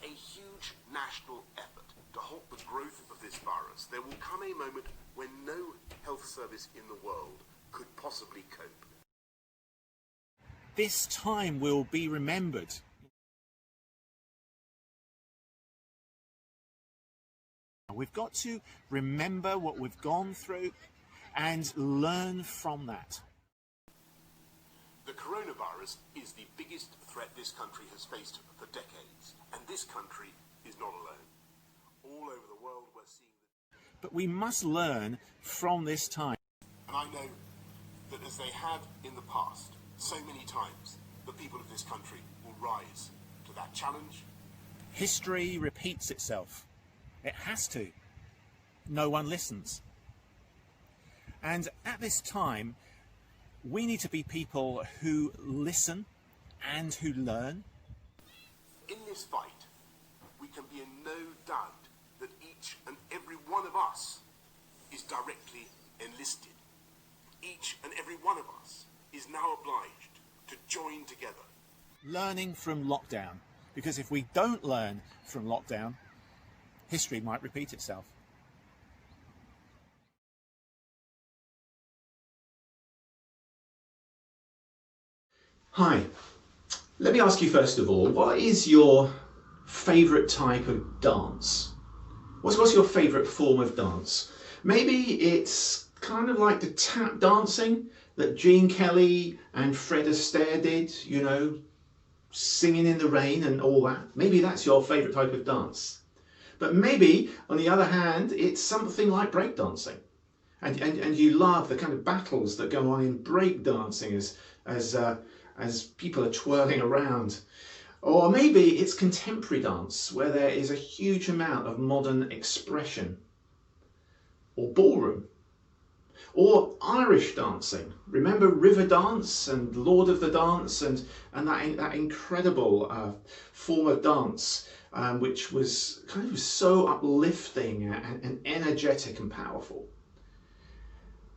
a huge national effort to halt the growth of this virus, there will come a moment when no health service in the world could possibly cope. This time will be remembered. We've got to remember what we've gone through and learn from that. The coronavirus is the biggest threat this country has faced for decades, and this country is not alone. All over the world we're seeing But we must learn from this time. And I know that as they have in the past, so many times, the people of this country will rise to that challenge. History repeats itself. It has to. No one listens. And at this time, we need to be people who listen and who learn. In this fight, we can be in no doubt that each and every one of us is directly enlisted. Each and every one of us is now obliged to join together. Learning from lockdown, because if we don't learn from lockdown, history might repeat itself. Hi, let me ask you first of all, what is your favourite type of dance? What's your favourite form of dance? Maybe it's kind of like the tap dancing that Gene Kelly and Fred Astaire did, you know, singing in the rain and all that. Maybe that's your favourite type of dance. But maybe, on the other hand, it's something like breakdancing. And you love the kind of battles that go on in breakdancing as people are twirling around. Or maybe it's contemporary dance, where there is a huge amount of modern expression. Or ballroom. Or Irish dancing. Remember Riverdance and Lord of the Dance and that incredible form of dance, which was kind of so uplifting and energetic and powerful.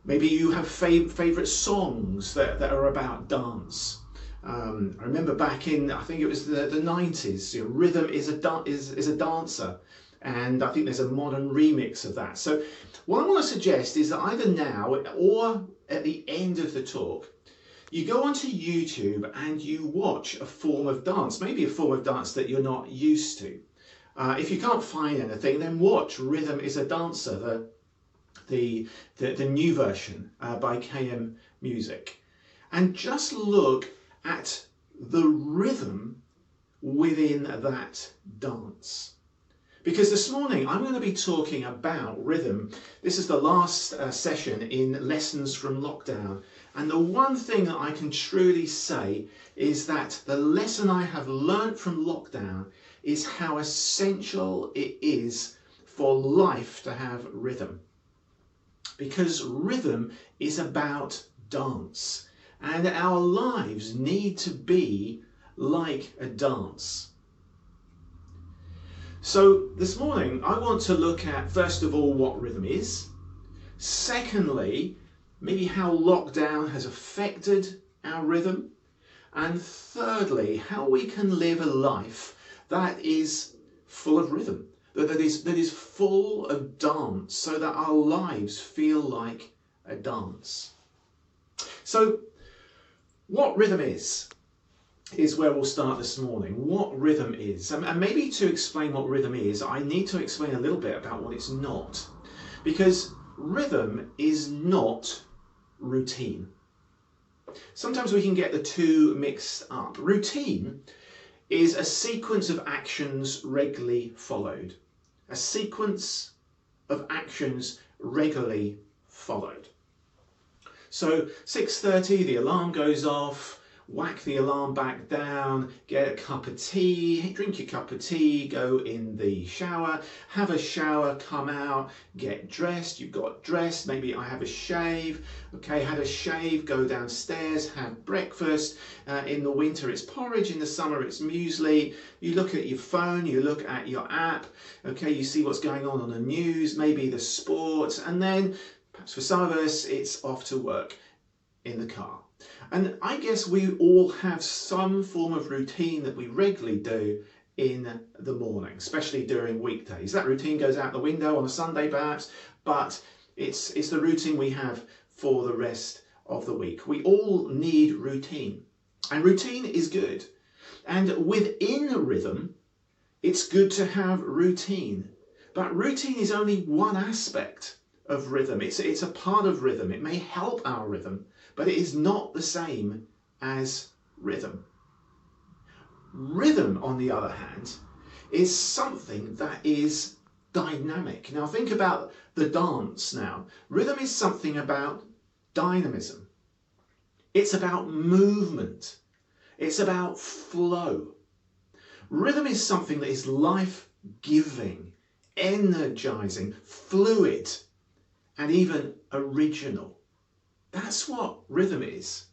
Maybe you have favourite songs that are about dance. I remember back in, I think it was the 90s, you know, Rhythm is a Dancer, and I think there's a modern remix of that. So what I want to suggest is that either now or at the end of the talk, you go onto YouTube and you watch a form of dance, maybe a form of dance that you're not used to. If you can't find anything, then watch Rhythm is a Dancer, the new version by KM Music, and just look at the rhythm within that dance. Because this morning I'm going to be talking about rhythm. This is the last session in Lessons from Lockdown, and the one thing that I can truly say is that the lesson I have learnt from lockdown is how essential it is for life to have rhythm. Because rhythm is about dance, and our lives need to be like a dance. So this morning I want to look at, first of all, what rhythm is. Secondly, maybe how lockdown has affected our rhythm. And thirdly, how we can live a life that is full of rhythm. That is full of dance, so that our lives feel like a dance. So what rhythm is where we'll start this morning. What rhythm is, and maybe to explain what rhythm is, I need to explain a little bit about what it's not, because rhythm is not routine. Sometimes we can get the two mixed up. Routine is a sequence of actions regularly followed. A sequence of actions regularly followed. So 6:30, the alarm goes off, whack the alarm back down, get a cup of tea, drink your cup of tea, go in the shower, have a shower, come out, get dressed, you've got dressed, maybe I have a shave, okay, had a shave, go downstairs, have breakfast. In the winter it's porridge, in the summer it's muesli. You look at your phone, you look at your app, okay, you see what's going on the news, maybe the sports, and then perhaps for some of us it's off to work in the car. And I guess we all have some form of routine that we regularly do in the morning, especially during weekdays. That routine goes out the window on a Sunday perhaps, but it's the routine we have for the rest of the week. We all need routine, and routine is good. And within a rhythm, it's good to have routine. But routine is only one aspect of rhythm. It's a part of rhythm. It may help our rhythm, but it is not the same as rhythm. Rhythm, on the other hand, is something that is dynamic. Now think about the dance now. Rhythm is something about dynamism. It's about movement. It's about flow. Rhythm is something that is life-giving, energizing, fluid, and even original. That's what rhythm is.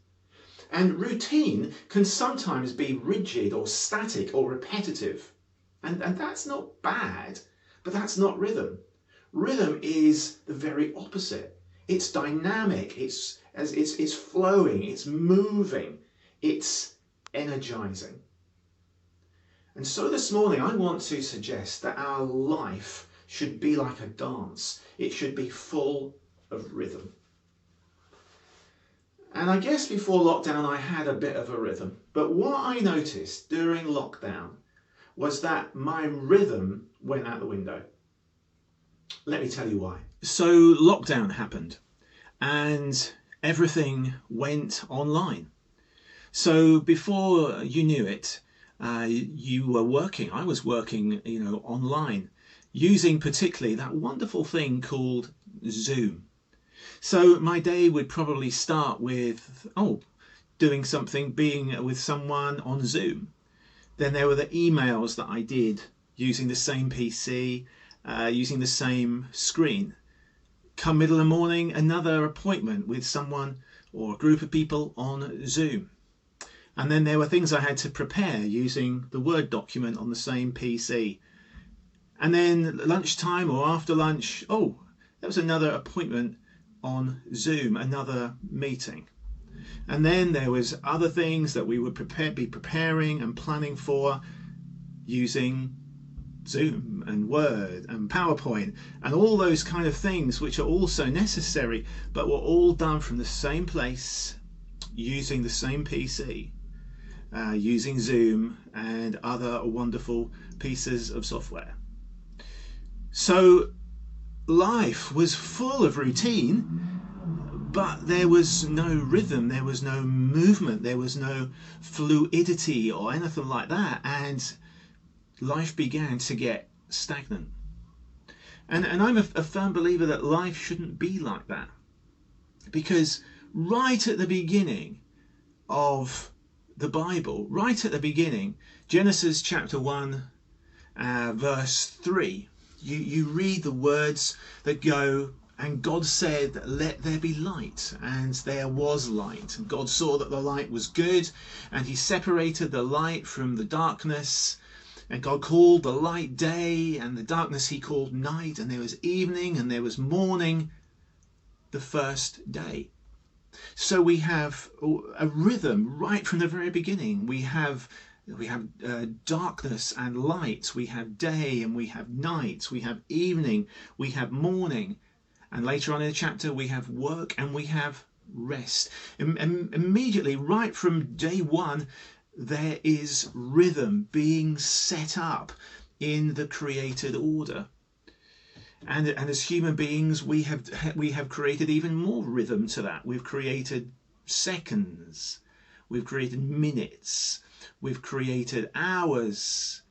And routine can sometimes be rigid or static or repetitive. And that's not bad, but that's not rhythm. Rhythm is the very opposite. It's dynamic, it's flowing, it's moving, it's energizing. And so this morning I want to suggest that our life should be like a dance. It should be full of rhythm. And I guess before lockdown I had a bit of a rhythm. But what I noticed during lockdown was that my rhythm went out the window. Let me tell you why. So lockdown happened and everything went online. So before you knew it, you were working. I was working, online, using particularly that wonderful thing called Zoom. So my day would probably start with, doing something, being with someone on Zoom. Then there were the emails that I did using the same PC, using the same screen. Come middle of the morning, another appointment with someone or a group of people on Zoom. And then there were things I had to prepare using the Word document on the same PC. And then lunchtime or after lunch, there was another appointment on Zoom, another meeting. And then there was other things that we would be preparing and planning for using Zoom and Word and PowerPoint and all those kind of things which are also necessary, but were all done from the same place, using the same PC. Using Zoom and other wonderful pieces of software. So life was full of routine, but there was no rhythm, there was no movement, there was no fluidity or anything like that, and life began to get stagnant. And I'm a firm believer that life shouldn't be like that, because right at the beginning of the Bible, right at the beginning, Genesis chapter 1, verse 3, you read the words that go, and God said, let there be light, and there was light. And God saw that the light was good, and he separated the light from the darkness, and God called the light day, and the darkness he called night, and there was evening, and there was morning, the first day. So we have a rhythm right from the very beginning. We have darkness and light. We have day and we have night. We have evening. We have morning. And later on in the chapter, we have work and we have rest. Immediately, right from day one, there is rhythm being set up in the created order. And as human beings, we have created even more rhythm to that. We've created seconds, we've created minutes, we've created hours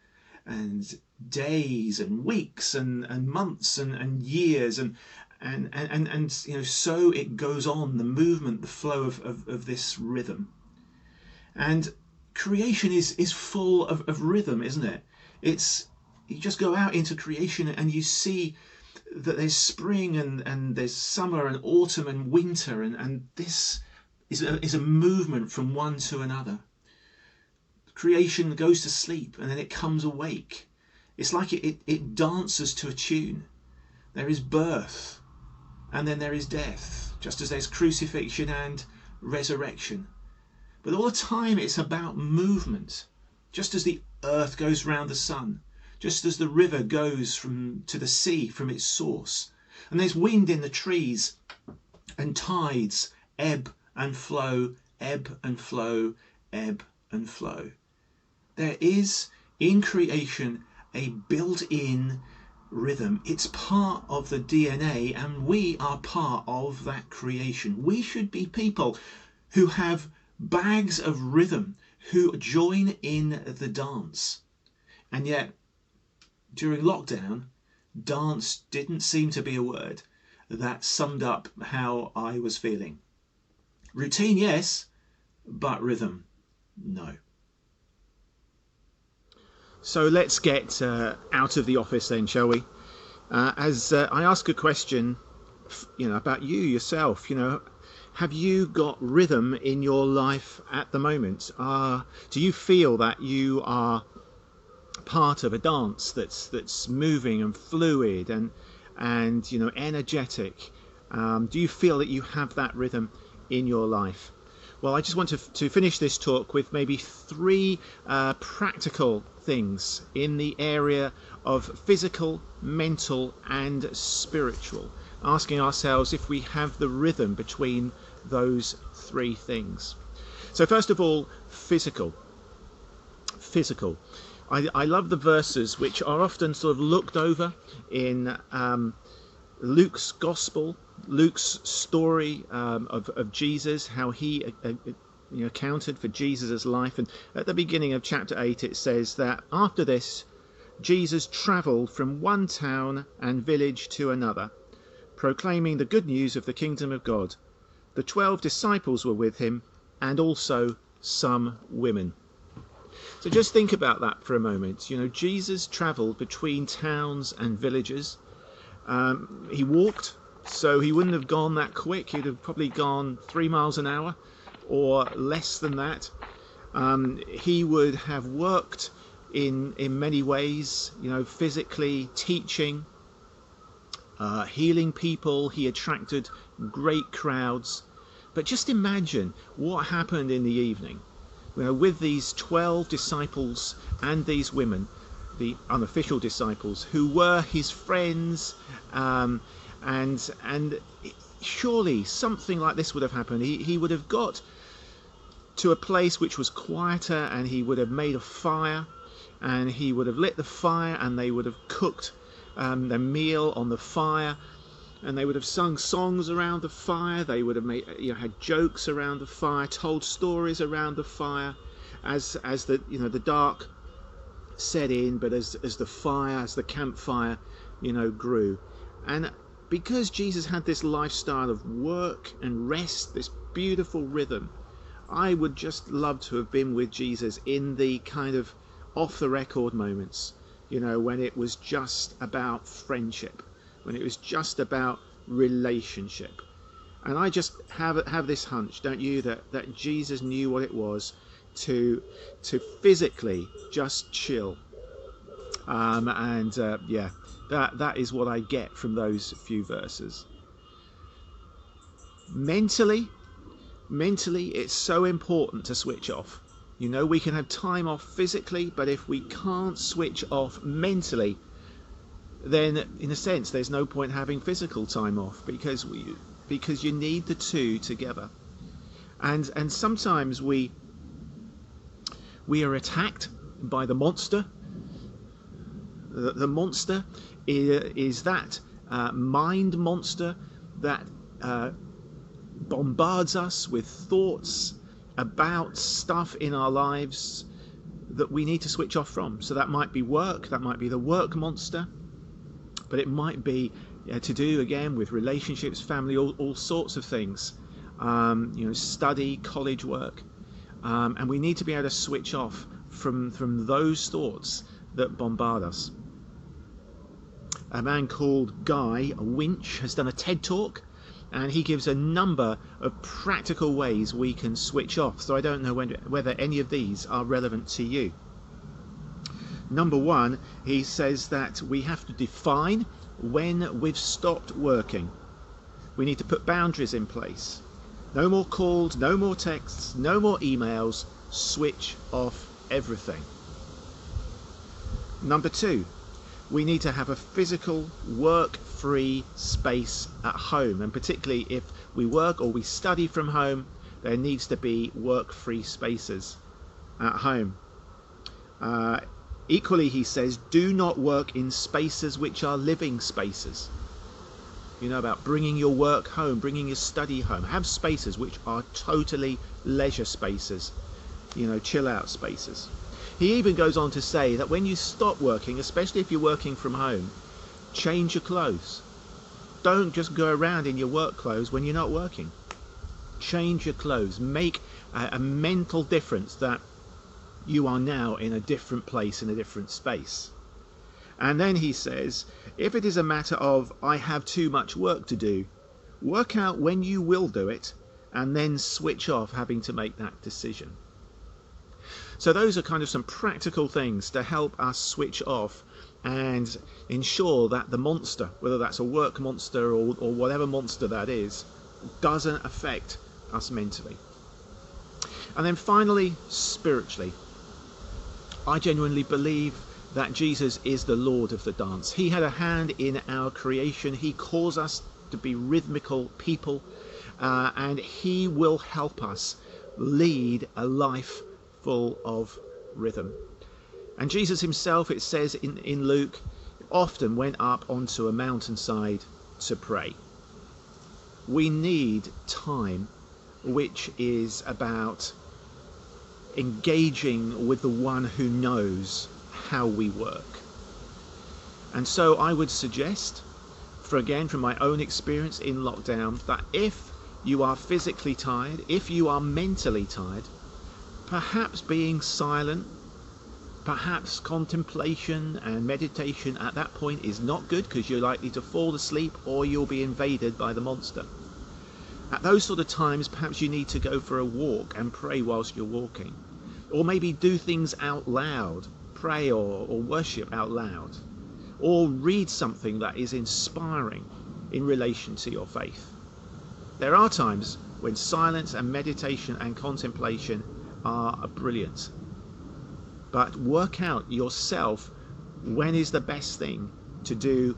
and days and weeks and months and years and so it goes on, the movement, the flow of this rhythm. And creation is full of rhythm, isn't it? You just go out into creation and you see that there's spring and there's summer and autumn and winter, and this is a movement from one to another. Creation goes to sleep and then it comes awake. It's like it dances to a tune. There is birth and then there is death, just as there's crucifixion and resurrection. But all the time it's about movement. just as the earth goes round the sun, just as the river goes to the sea from its source. And there's wind in the trees and tides, ebb and flow, ebb and flow, ebb and flow. There is in creation a built-in rhythm. It's part of the DNA, and we are part of that creation. We should be people who have bags of rhythm, who join in the dance. And yet, during lockdown, dance didn't seem to be a word that summed up how I was feeling. Routine, yes, but rhythm, no. So let's get out of the office then, shall we? As I ask a question, about you yourself. Have you got rhythm in your life at the moment? Do you feel that you are part of a dance that's moving and fluid and energetic? Do you feel that you have that rhythm in your life? Well, I just want to finish this talk with maybe 3 practical things in the area of physical, mental and spiritual, asking ourselves if we have the rhythm between those 3 things. So first of all, physical. I love the verses which are often sort of looked over in Luke's gospel, Luke's story of Jesus, how he accounted for Jesus' life. And at the beginning of chapter 8 it says that after this Jesus travelled from one town and village to another, proclaiming the good news of the kingdom of God. The 12 disciples were with him, and also some women. So just think about that for a moment. Jesus travelled between towns and villages. He walked, so he wouldn't have gone that quick. He'd have probably gone 3 miles an hour or less than that. He would have worked in many ways, physically, teaching, healing people. He attracted great crowds. But just imagine what happened in the evening, with these 12 disciples and these women, the unofficial disciples, who were his friends, and surely something like this would have happened. He would have got to a place which was quieter, and he would have made a fire, and he would have lit the fire, and they would have cooked their meal on the fire, and they would have sung songs around the fire. They would have made, had jokes around the fire, told stories around the fire, as the dark set in, but as the campfire, grew. And because Jesus had this lifestyle of work and rest, this beautiful rhythm, I would just love to have been with Jesus in the kind of off the record moments, when it was just about friendship, when it was just about relationship. And I just have this hunch, don't you, that Jesus knew what it was to physically just chill. That is what I get from those few verses. Mentally, it's so important to switch off. We can have time off physically, but if we can't switch off mentally, then in a sense there's no point having physical time off, because you need the two together. And sometimes we are attacked by the monster. The monster is that mind monster that bombards us with thoughts about stuff in our lives that we need to switch off from. So that might be work, that might be the work monster, but it might be to do again with relationships, family, all sorts of things, study, college work, and we need to be able to switch off from those thoughts that bombard us. A man called Guy Winch has done a TED talk, and he gives a number of practical ways we can switch off. So I don't know whether any of these are relevant to you. Number 1, he says that we have to define when we've stopped working. We need to put boundaries in place. No more calls, no more texts, no more emails. Switch off everything. Number 2, we need to have a physical work-free space at home, and particularly if we work or we study from home, there needs to be work-free spaces at home. Equally, he says, do not work in spaces which are living spaces. You know about bringing your work home, bringing your study home. Have spaces which are totally leisure spaces, you know, chill out spaces. He even goes on to say that when you stop working, especially if you're working from home, change your clothes. Don't just go around in your work clothes when you're not working. Change your clothes. Make a mental difference that you are now in a different place, in a different space. And then he says, if it is a matter of, I have too much work to do, work out when you will do it, and then switch off having to make that decision. So those are kind of some practical things to help us switch off and ensure that the monster, whether that's a work monster or whatever monster that is, doesn't affect us mentally. And then finally, spiritually, I genuinely believe that Jesus is the Lord of the dance. He had a hand in our creation. He calls us to be rhythmical people, and he will help us lead a life full of rhythm. And Jesus himself, it says in Luke, often went up onto a mountainside to pray. We need time which is about engaging with the one who knows how we work. And so I would suggest, from my own experience in lockdown, that if you are physically tired, if you are mentally tired, perhaps being silent, perhaps contemplation and meditation at that point is not good, because you're likely to fall asleep or you'll be invaded by the monster. At those sort of times, perhaps you need to go for a walk and pray whilst you're walking, or maybe do things out loud, pray or worship out loud, or read something that is inspiring in relation to your faith. There are times when silence and meditation and contemplation are brilliant, but work out yourself when is the best thing to do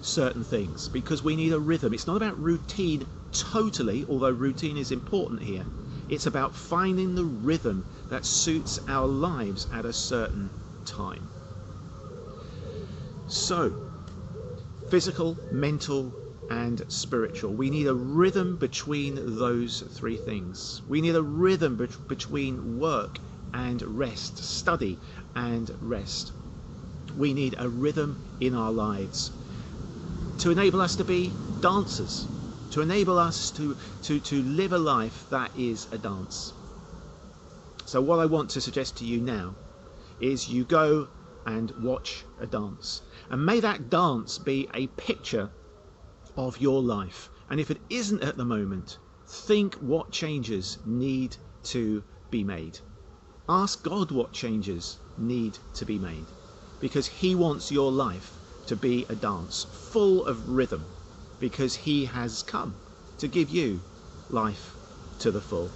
certain things, because we need a rhythm. It's not about routine totally, although routine is important here. It's about finding the rhythm that suits our lives at a certain time. So, physical, mental, and spiritual. We need a rhythm between those three things. We need a rhythm between work and rest, study and rest. We need a rhythm in our lives to enable us to be dancers, to enable us to live a life that is a dance. So what I want to suggest to you now is you go and watch a dance, and may that dance be a picture of your life. And if it isn't at the moment, think what changes need to be made. Ask God what changes need to be made, because he wants your life to be a dance full of rhythm, because he has come to give you life to the full.